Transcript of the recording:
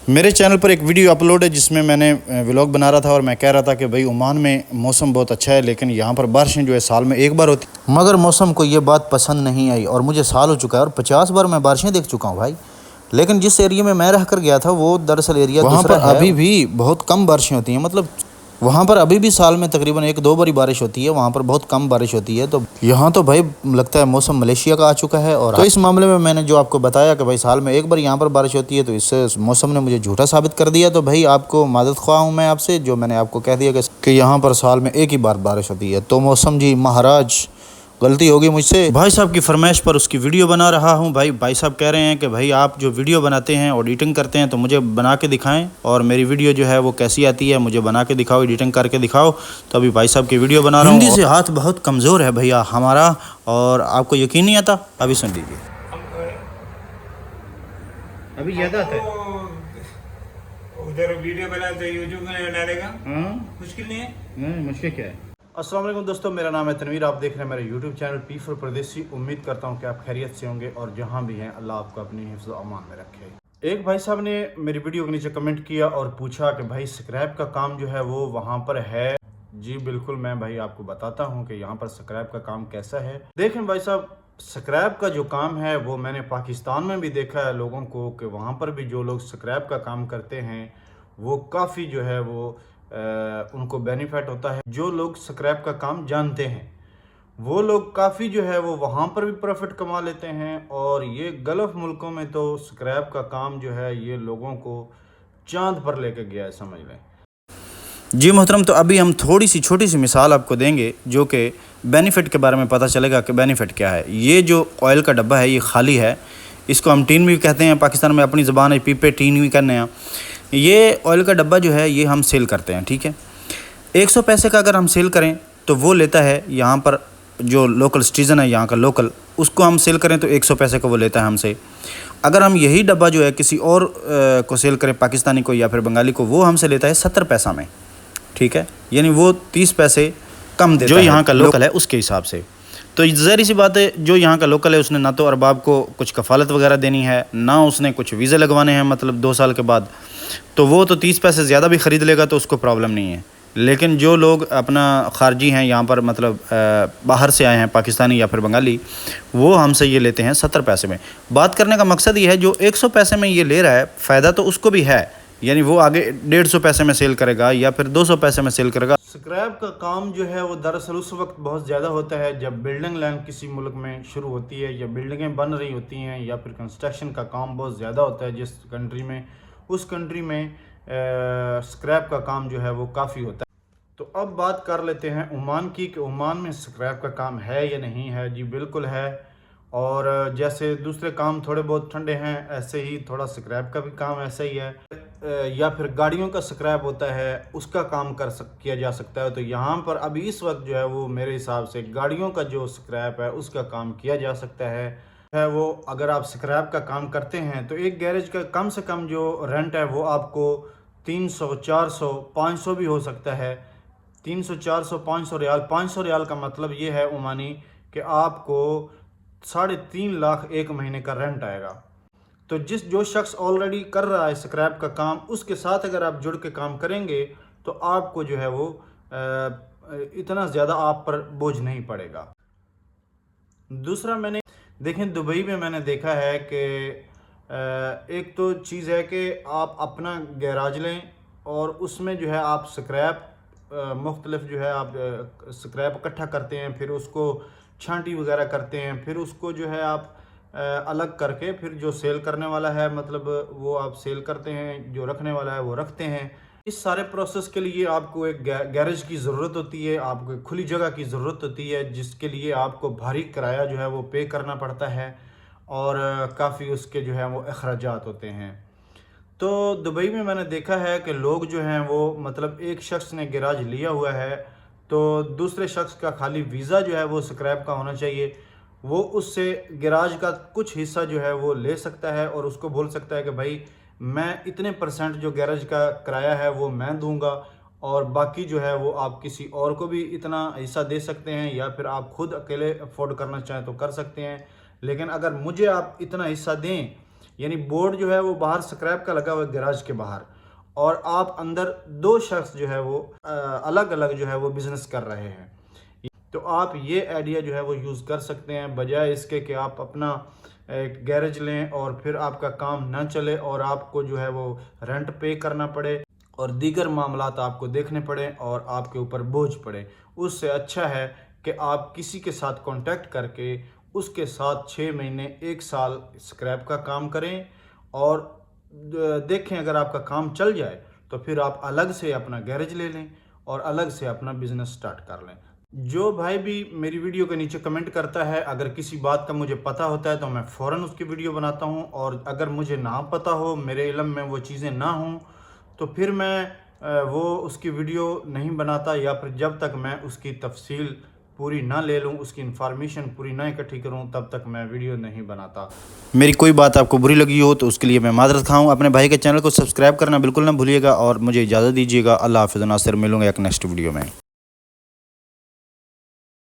मेरे चैनल पर एक वीडियो अपलोड है जिसमें मैंने व्लॉग बना रहा था और मैं कह रहा था कि भाई ओमान में मौसम बहुत अच्छा है, लेकिन यहाँ पर बारिशें जो है साल में एक बार होती। मगर मौसम को ये बात पसंद नहीं आई और मुझे साल हो चुका है और 50 बार मैं बारिशें देख चुका हूँ भाई। लेकिन जिस एरिया में मैं रह कर गया था वो दरअसल एरिया वहाँ पर अभी भी बहुत कम बारिशें होती हैं। मतलब वहाँ पर अभी भी साल में तकरीबन 1-2 बारी बारिश होती है, वहाँ पर बहुत कम बारिश होती है। तो यहाँ तो भाई लगता है मौसम मलेशिया का आ चुका है। और तो इस मामले में मैंने जो आपको बताया कि भाई साल में एक बार यहाँ पर बारिश होती है, तो इससे मौसम ने मुझे झूठा साबित कर दिया। तो भाई आपको मादद ख्वाह हूँ मैं आपसे, जो मैंने आपको कह दिया कि यहाँ पर साल में एक ही बार बारिश होती है। तो मौसम जी महाराज, गलती होगी मुझसे। भाई साहब की फरमाइश पर उसकी वीडियो बना रहा हूँ। भाई साहब कह रहे हैं कि भाई आप जो वीडियो बनाते हैं एडिटिंग करते हैं तो मुझे बना के दिखाएं, और मेरी वीडियो जो है वो कैसी आती है मुझे बना के दिखाओ, एडिटिंग करके दिखाओ। तो अभी भाई साहब की वीडियो बना रहा हूँ। हिंदी से हाथ बहुत कमज़ोर है भैया हमारा, और आपको यकीन नहीं आता। अभी सुन लीजिए, अभी याद आता है। उधर वीडियो बनाते यूट्यूब में डालेगा, मुश्किल नहीं है। मुश्किल क्या है। अस्सलाम वालेकुम दोस्तों, मेरा नाम है तनवीर, आप देख रहे हैं मेरा यूट्यूब चैनल पी फॉर परदेसी। उम्मीद करता हूं कि आप खैरियत से होंगे और जहां भी हैं अल्लाह आपको अपनी हिफ्ज़ अमान में रखे। एक भाई साहब ने मेरी वीडियो के नीचे कमेंट किया और पूछा कि भाई स्क्रैप का काम जो है वो वहां पर है। जी बिल्कुल, मैं भाई आपको बताता हूँ कि यहाँ पर स्क्रैप का काम कैसा है। देखें भाई साहब, स्क्रैप का जो काम है वो मैंने पाकिस्तान में भी देखा है लोगों को, कि वहाँ पर भी जो लोग स्क्रैप का काम करते हैं वो काफ़ी जो है वो उनको बेनिफिट होता है। जो लोग स्क्रैप का काम जानते हैं वो लोग काफ़ी जो है वो वहाँ पर भी प्रॉफिट कमा लेते हैं। और ये गल्फ़ मुल्कों में तो स्क्रैप का काम जो है ये लोगों को चांद पर लेकर गया है, समझ लें। जी मोहतरम, तो अभी हम थोड़ी सी छोटी सी मिसाल आपको देंगे जो कि बेनिफिट के बारे में पता चलेगा कि बेनिफिट क्या है। ये जो ऑयल का डब्बा है ये खाली है, इसको हम टीन भी कहते हैं, पाकिस्तान में अपनी ज़बान है पीपे टीन भी कहते हैं। ये ऑयल का डब्बा जो है ये हम सेल करते हैं, ठीक है। 100 पैसे का अगर हम सेल करें तो वो लेता है यहाँ पर जो लोकल सिटीज़न है यहाँ का लोकल, उसको हम सेल करें तो 100 पैसे का वो लेता है हमसे। अगर हम यही डब्बा जो है किसी और को सेल करें, पाकिस्तानी को या फिर बंगाली को, वो हमसे लेता है 70 पैसा में, ठीक है। यानी वो 30 पैसे कम देता है जो यहाँ का लोकल है उसके हिसाब से। तो ज़ाहिर सी बात है, जो यहाँ का लोकल है उसने ना तो अरबाब को कुछ कफ़ालत वगैरह देनी है, ना उसने कुछ वीज़े लगवाने हैं मतलब 2 साल के बाद, तो वो तो 30 पैसे ज़्यादा भी ख़रीद लेगा तो उसको प्रॉब्लम नहीं है। लेकिन जो लोग अपना ख़ारजी हैं यहाँ पर, मतलब बाहर से आए हैं पाकिस्तानी या फिर बंगाली, वो हमसे ये लेते हैं 70 पैसे में। बात करने का मकसद ये है, जो 100 पैसे में ये ले रहा है फ़ायदा तो उसको भी है, यानी वो आगे 150 पैसे में सेल करेगा या फिर 200 पैसे में सेल करेगा। स्क्रैप का काम जो है वो दरअसल उस वक्त बहुत ज़्यादा होता है जब बिल्डिंग लाइन किसी मुल्क में शुरू होती है या बिल्डिंगें बन रही होती हैं या फिर कंस्ट्रक्शन का काम बहुत ज़्यादा होता है जिस कंट्री में, उस कंट्री में स्क्रैप का काम जो है वो काफ़ी होता है। तो अब बात कर लेते हैं ओमान की, कि ओमान में स्क्रैप का काम है या नहीं है। जी बिल्कुल है, और जैसे दूसरे काम थोड़े बहुत ठंडे हैं ऐसे ही थोड़ा स्क्रैप का भी काम ऐसा ही है। या फिर गाड़ियों का स्क्रैप होता है उसका काम किया जा सकता है। तो यहाँ पर अभी इस वक्त जो है वो मेरे हिसाब से गाड़ियों का जो स्क्रैप है उसका काम किया जा सकता है वो अगर आप स्क्रैप का काम करते हैं तो एक गैरेज का कम से कम जो रेंट है वो आपको 300, 400, 500 भी हो सकता है। 300, 400, 500 रियाल। 500 रियाल का मतलब ये है ओमानी कि आपको 3.5 लाख एक महीने का रेंट आएगा। तो जो शख्स ऑलरेडी कर रहा है स्क्रैप का काम, उसके साथ अगर आप जुड़ के काम करेंगे तो आपको जो है वो इतना ज़्यादा आप पर बोझ नहीं पड़ेगा। दूसरा, मैंने देखें दुबई में मैंने देखा है कि एक तो चीज़ है कि आप अपना गैराज लें और उसमें जो है आप स्क्रैप मुख्तलिफ जो है आप स्क्रैप इकट्ठा करते हैं, फिर उसको छांटी वगैरह करते हैं, फिर उसको जो है आप अलग करके फिर जो सेल करने वाला है मतलब वो आप सेल करते हैं, जो रखने वाला है वो रखते हैं। इस सारे प्रोसेस के लिए आपको एक गैरेज की ज़रूरत होती है, आपको एक खुली जगह की ज़रूरत होती है, जिसके लिए आपको भारी किराया जो है वो पे करना पड़ता है और काफ़ी उसके जो है वो अखराजात होते हैं। तो दुबई में मैंने देखा है कि लोग जो हैं वो मतलब एक शख्स ने गैराज लिया हुआ है तो दूसरे शख्स का खाली वीज़ा जो है वो स्क्रैप का होना चाहिए, वो उससे गैराज का कुछ हिस्सा जो है वो ले सकता है और उसको बोल सकता है कि भाई मैं इतने % जो गैराज का किराया है वो मैं दूंगा, और बाकी जो है वो आप किसी और को भी इतना हिस्सा दे सकते हैं या फिर आप खुद अकेले अफोर्ड करना चाहें तो कर सकते हैं। लेकिन अगर मुझे आप इतना हिस्सा दें यानी बोर्ड जो है वो बाहर स्क्रैप का लगा हुआ है गैराज के बाहर, और आप अंदर 2 शख्स जो है वो अलग अलग जो है वो बिज़नेस कर रहे हैं। तो आप ये आइडिया जो है वो यूज़ कर सकते हैं, बजाय इसके कि आप अपना एक गैरेज लें और फिर आपका काम ना चले और आपको जो है वो रेंट पे करना पड़े और दीगर मामलात आपको देखने पड़े और आपके ऊपर बोझ पड़े। उससे अच्छा है कि आप किसी के साथ कांटेक्ट करके उसके साथ 6 महीने 1 साल स्क्रैप का काम करें और देखें, अगर आपका काम चल जाए तो फिर आप अलग से अपना गैरेज ले लें और अलग से अपना बिज़नेस स्टार्ट कर लें। जो भाई भी मेरी वीडियो के नीचे कमेंट करता है, अगर किसी बात का मुझे पता होता है तो मैं फ़ौरन उसकी वीडियो बनाता हूं, और अगर मुझे ना पता हो, मेरे इल्म में वो चीज़ें ना हों, तो फिर मैं वो उसकी वीडियो नहीं बनाता, या फिर जब तक मैं उसकी तफसील पूरी ना ले लूँ, उसकी इन्फॉर्मेशन पूरी ना इकट्ठी करूँ, तब तक मैं वीडियो नहीं बनाता। मेरी कोई बात आपको बुरी लगी हो तो उसके लिए मैं मादरत खाऊं। अपने भाई के चैनल को सब्सक्राइब करना बिल्कुल ना भूलिएगा और मुझे इजाज़त दीजिएगा। अल्लाह हाफ़िज़। नासिर, मिलूंगा एक नेक्स्ट वीडियो में।